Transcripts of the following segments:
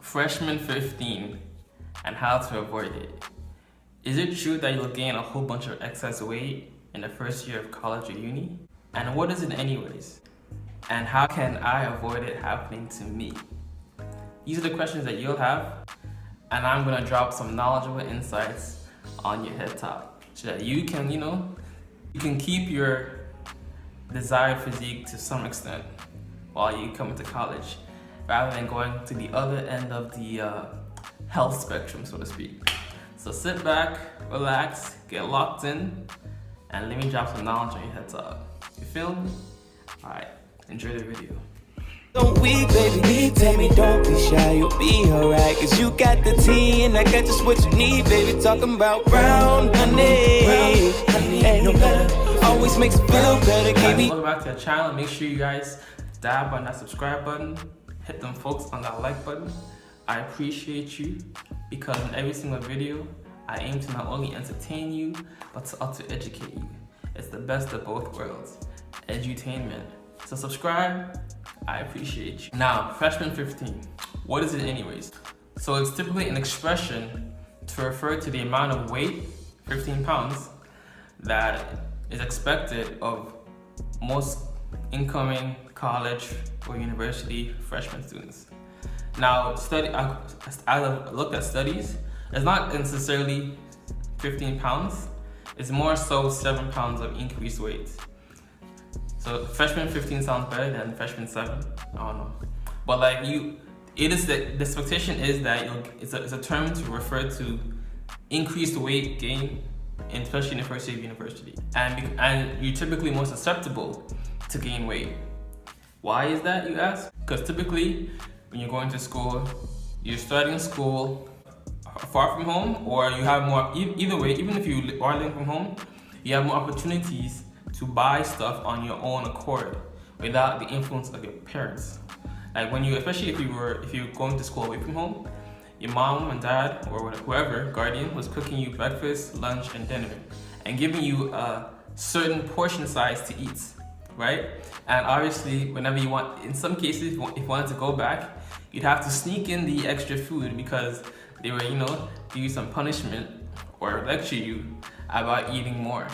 Freshman 15 and how to avoid it. Is it true that you'll gain a whole bunch of excess weight in the first year of college or uni? And what is it anyways? And how can I avoid it happening to me? These are the questions that you'll have, and I'm gonna drop some knowledgeable insights on your head top so that you can, you can keep your desired physique to some extent while you come into college, rather than going to the other end of the health spectrum, so to speak. So sit back, relax, get locked in, and let me drop some knowledge on your head top. You feel me? Alright, enjoy the video. Don't weak, baby, tell me don't be shy, you'll be alright. Cause you got the tea and I got just what you need, baby. Talking about brown honey, ain't no better. Always makes it feel better. Welcome back to the channel. Make sure you guys dab on that subscribe button, hit them folks on that like button. I appreciate you because in every single video I aim to not only entertain you but to also educate you. It's the best of both worlds, edutainment. So subscribe, I appreciate you. Now, freshman 15, what is it anyways? So it's typically an expression to refer to the amount of weight, 15 pounds, that is expected of most incoming college or university freshman students. Now, as I've looked at studies, it's not necessarily 15 pounds, it's more so 7 pounds of increased weight. So freshman 15 sounds better than freshman 7, I don't know. But like the expectation is that it's a term to refer to increased weight gain, especially in the first year of university. And you're typically more susceptible to gain weight. Why is that, you ask? Because typically when you're going to school, you're starting school far from home, or you have more, either way, even if you are living from home, you have more opportunities to buy stuff on your own accord without the influence of your parents. Like when especially if you're going to school away from home, your mom and dad or whoever, guardian, was cooking you breakfast, lunch, and dinner and giving you a certain portion size to eat, right? And obviously, whenever you want, in some cases, if you wanted to go back, you'd have to sneak in the extra food because they were, give you some punishment or lecture you about eating more.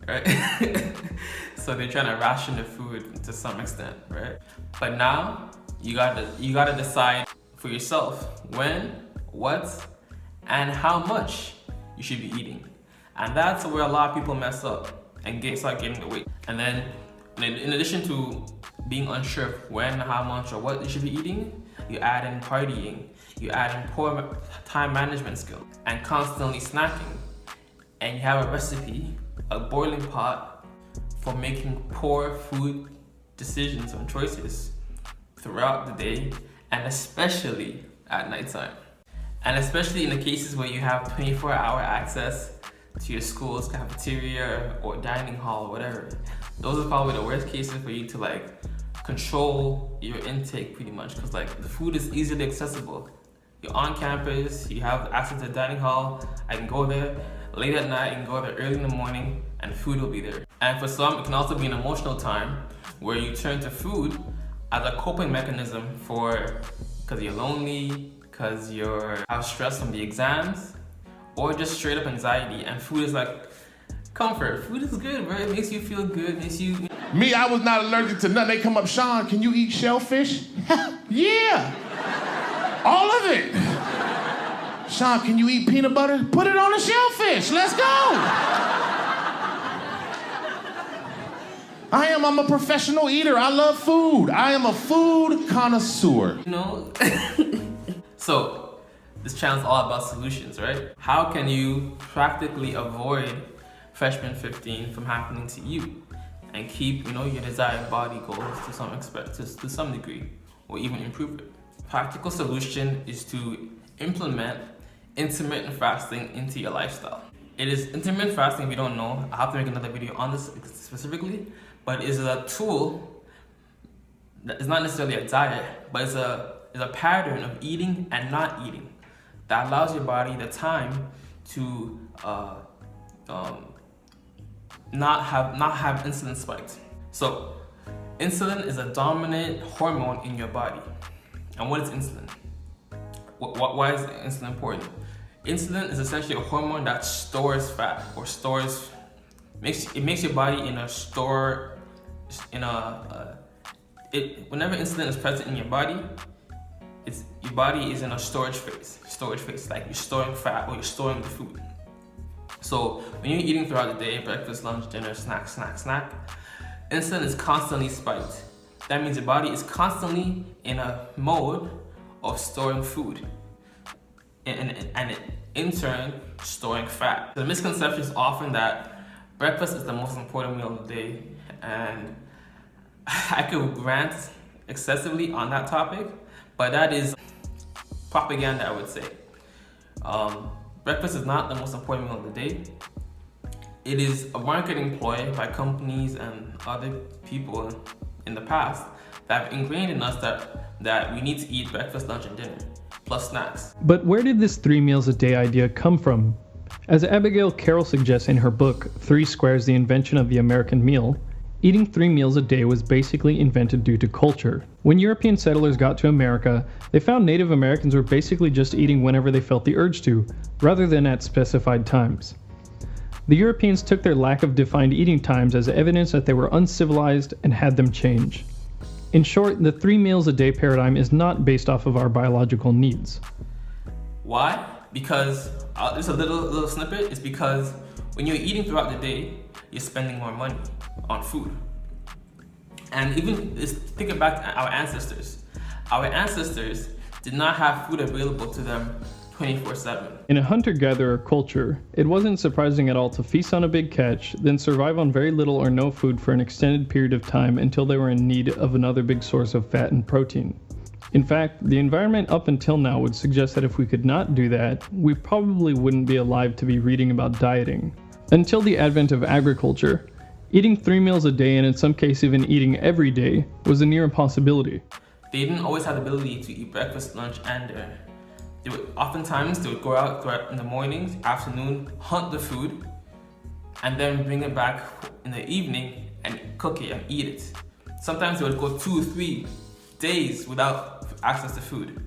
Right? So they're trying to ration the food to some extent, right? But now you gotta decide for yourself when, what, and how much you should be eating. And that's where a lot of people mess up and start getting the weight. And then in addition to being unsure of when, how much, or what you should be eating, you add in partying, you add in poor time management skills, and constantly snacking. And you have a recipe, a boiling pot for making poor food decisions and choices throughout the day, and especially at nighttime. And especially in the cases where you have 24-hour access to your school's cafeteria or dining hall or whatever. Those are probably the worst cases for you to control your intake pretty much, because the food is easily accessible. You're on campus, you have access to the dining hall, I can go there late at night, you can go there early in the morning, and food will be there. And for some, it can also be an emotional time where you turn to food as a coping mechanism because you're lonely, because you have stress from the exams, or just straight up anxiety. And food is like comfort. Food is good, right? It makes you feel good, makes you... Me, I was not allergic to nothing. They come up, Sean, can you eat shellfish? Yeah, all of it. Sean, can you eat peanut butter? Put it on a shellfish, let's go. I'm a professional eater. I love food. I am a food connoisseur. So, this channel is all about solutions, right? How can you practically avoid freshman 15 from happening to you and keep, your desired body goals to some degree, or even improve it? Practical solution is to implement intermittent fasting into your lifestyle. It is intermittent fasting, if you don't know, I have to make another video on this specifically, but it is a tool it's not necessarily a diet, but it's a pattern of eating and not eating that allows your body the time to not have insulin spikes. So insulin is a dominant hormone in your body. And what is insulin? Why is insulin important? Insulin is essentially a hormone that stores fat or makes your body whenever insulin is present in your body, your body is in a storage phase, like you're storing fat or you're storing the food. So when you're eating throughout the day, breakfast, lunch, dinner, snack, insulin is constantly spiked. That means your body is constantly in a mode of storing food and in turn storing fat. The misconception is often that breakfast is the most important meal of the day, and I could rant excessively on that topic, but that is propaganda, I would say. Breakfast is not the most important meal of the day. It is a marketing ploy by companies and other people in the past that have ingrained in us that we need to eat breakfast, lunch, and dinner, plus snacks. But where did this 3 meals a day idea come from? As Abigail Carroll suggests in her book, 3 Squares: The Invention of the American Meal, eating 3 meals a day was basically invented due to culture. When European settlers got to America, they found Native Americans were basically just eating whenever they felt the urge to, rather than at specified times. The Europeans took their lack of defined eating times as evidence that they were uncivilized and had them change. In short, the 3 meals a day paradigm is not based off of our biological needs. Why? Because, just a little snippet, it's because when you're eating throughout the day, you're spending more money on food. And even think back to our ancestors. Our ancestors did not have food available to them 24/7. In a hunter-gatherer culture, it wasn't surprising at all to feast on a big catch, then survive on very little or no food for an extended period of time until they were in need of another big source of fat and protein. In fact, the environment up until now would suggest that if we could not do that, we probably wouldn't be alive to be reading about dieting. Until the advent of agriculture, eating 3 meals a day, and in some cases even eating every day, was a near impossibility. They didn't always have the ability to eat breakfast, lunch, and dinner. Oftentimes they would go out in the mornings, afternoon, hunt the food, and then bring it back in the evening and cook it and eat it. Sometimes they would go 2 or 3 days without access to food.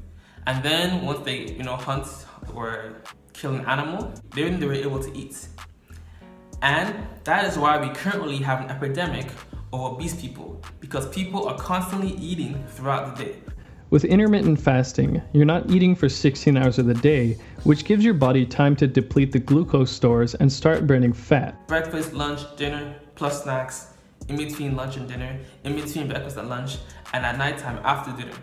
And then once they, hunt or kill an animal, then they were able to eat. And that is why we currently have an epidemic of obese people, because people are constantly eating throughout the day. With intermittent fasting, you're not eating for 16 hours of the day, which gives your body time to deplete the glucose stores and start burning fat. Breakfast, lunch, dinner, plus snacks, in between lunch and dinner, in between breakfast and lunch, and at nighttime after dinner.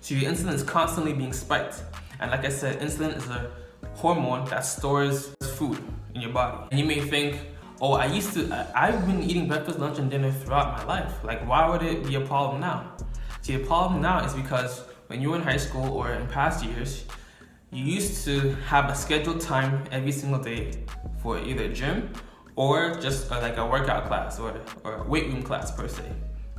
So your insulin is constantly being spiked. And like I said, insulin is a hormone that stores food in your body. And you may think, oh, I've been eating breakfast, lunch, and dinner throughout my life. Like, why would it be a problem now? See, the problem now is because when you were in high school or in past years, you used to have a scheduled time every single day for either gym or just like a workout class or a weight room class per se,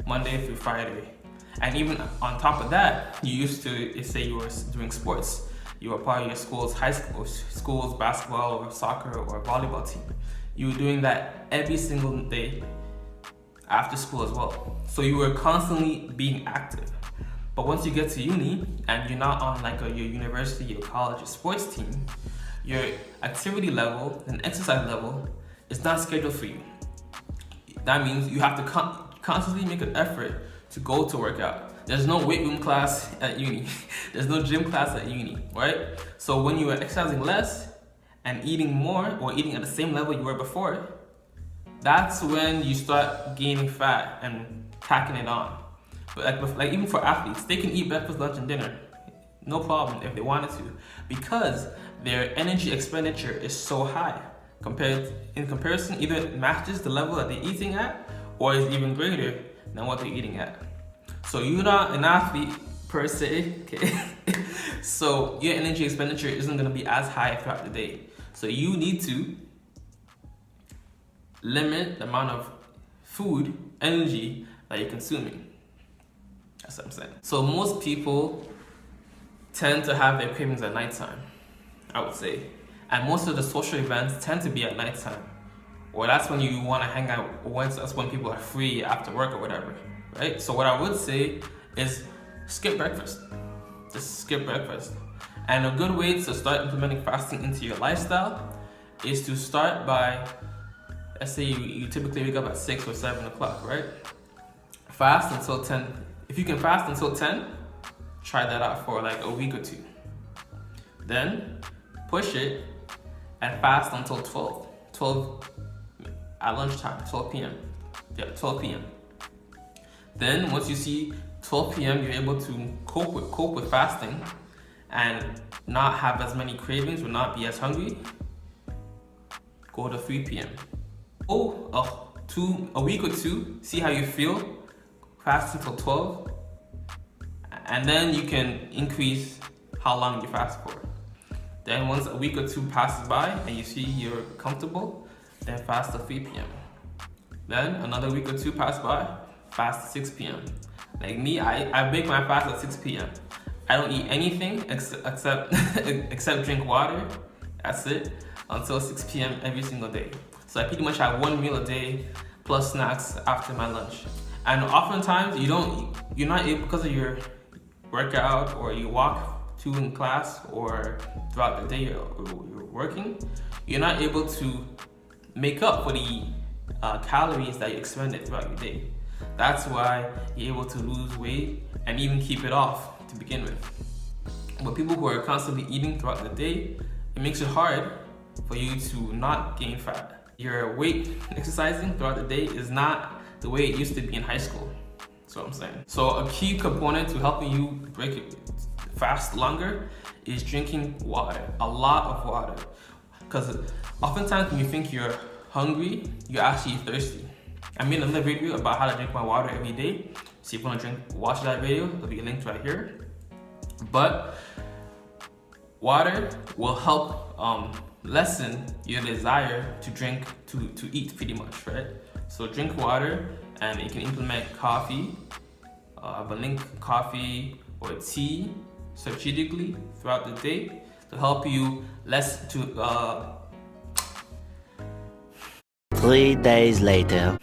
Monday through Friday. And even on top of that, you used to, say you were doing sports, you were part of your school's school's basketball or soccer or volleyball team. You were doing that every single day after school as well. So you were constantly being active. But once you get to uni and you're not on like your university, your college, your sports team, your activity level and exercise level is not scheduled for you. That means you have to constantly make an effort to go to work out. There's no weight room class at uni. There's no gym class at uni, right? So when you are exercising less and eating more or eating at the same level you were before, that's when you start gaining fat and packing it on. But like even for athletes, they can eat breakfast, lunch, and dinner, no problem if they wanted to, because their energy expenditure is so high. In comparison, either it matches the level that they're eating at, or is even greater than what they're eating at. So you're not an athlete per se, okay? So your energy expenditure isn't gonna be as high throughout the day. So you need to limit the amount of food, energy that you're consuming. That's what I'm saying. So most people tend to have their cravings at nighttime, I would say. And most of the social events tend to be at nighttime. Or that's when you want to hang out, or that's when people are free after work or whatever, right? So what I would say is skip breakfast. Just skip breakfast. And a good way to start implementing fasting into your lifestyle is to start by, let's say you typically wake up at 6 or 7 o'clock, right? Fast until 10. If you can fast until 10, try that out for like a week or 2. Then push it and fast until 12 at lunchtime, 12 p.m. Yeah, 12 p.m. Then once you see 12 p.m. you're able to cope with fasting and not have as many cravings or not be as hungry, go to 3 p.m. A week or 2, see how you feel, fast until 12, and then you can increase how long you fast for. Then once a week or 2 passes by and you see you're comfortable, then fast till 3 p.m. Then another week or 2 pass by, fast to 6 p.m. Like me, I break my fast at 6 p.m. I don't eat anything except drink water. That's it, until 6 p.m. every single day. So I pretty much have 1 meal a day plus snacks after my lunch. And oftentimes you're not able, because of your workout or you walk to in class or throughout the day you're working, you're not able to make up for the calories that you expended throughout your day. That's why you're able to lose weight and even keep it off to begin with. But people who are constantly eating throughout the day, it makes it hard for you to not gain fat. Your weight exercising throughout the day is not the way it used to be in high school. That's what I'm saying. So a key component to helping you break it fast longer is drinking water, a lot of water. Because oftentimes when you think you're hungry, you're actually thirsty. I made another video about how to drink my water every day. So if you want to watch that video, there'll be a link right here. But water will help lessen your desire to eat pretty much, right? So drink water, and you can implement coffee, coffee or tea strategically throughout the day to help you 3 days later.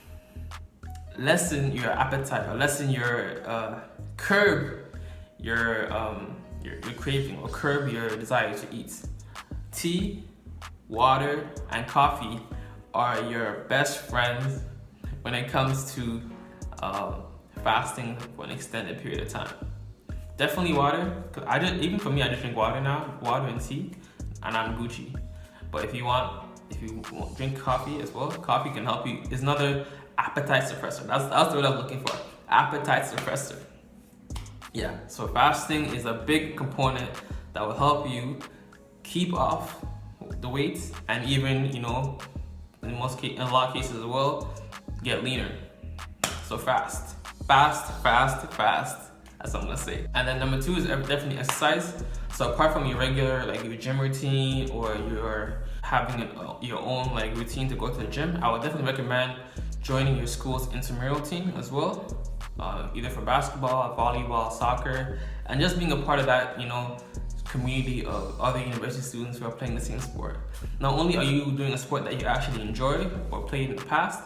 Lessen your appetite, or lessen your curb your craving, or curb your desire to eat. Tea, water, and coffee are your best friends when it comes to fasting for an extended period of time. Definitely water, because even for me, I just drink water now, water and tea, and I'm Gucci. But if you want drink coffee as well, coffee can help you. It's another appetite suppressor. That's the word I'm looking for. Appetite suppressor. Yeah, so fasting is a big component that will help you keep off the weight, and even, in a lot of cases as well, get leaner. So fast. That's what I'm gonna say. And then number 2 is definitely exercise. So apart from your regular, like your gym routine, or you're having your own routine to go to the gym, I would definitely recommend joining your school's intramural team as well, either for basketball, volleyball, soccer, and just being a part of that, community of other university students who are playing the same sport. Not only are you doing a sport that you actually enjoy or played in the past,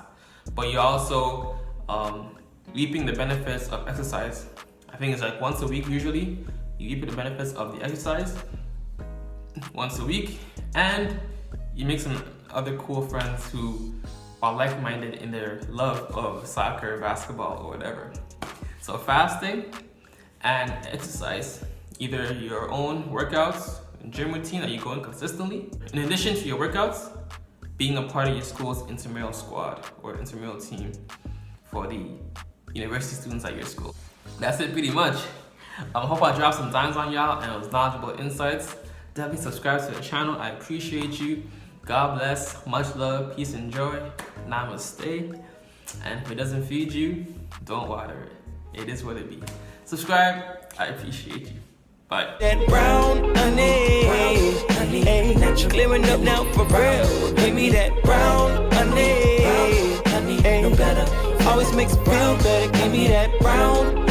but you're also reaping the benefits of exercise. I think it's once a week usually. You reap the benefits of the exercise once a week, and you make some other cool friends who are like-minded in their love of soccer, basketball, or whatever. So fasting and exercise, either your own workouts and gym routine that you go in consistently. In addition to your workouts, being a part of your school's intramural squad or intramural team for the university students at your school. That's it pretty much. I hope I dropped some dimes on y'all and it was knowledgeable insights. Definitely subscribe to the channel. I appreciate you. God bless. Much love, peace, and joy. Namaste. And if it doesn't feed you, don't water it. It is what it be. Subscribe. I appreciate you. Bye. That brown honey, natural clearing up now for real. Give me that brown honey, no better. Always makes it feel better. Give me that brown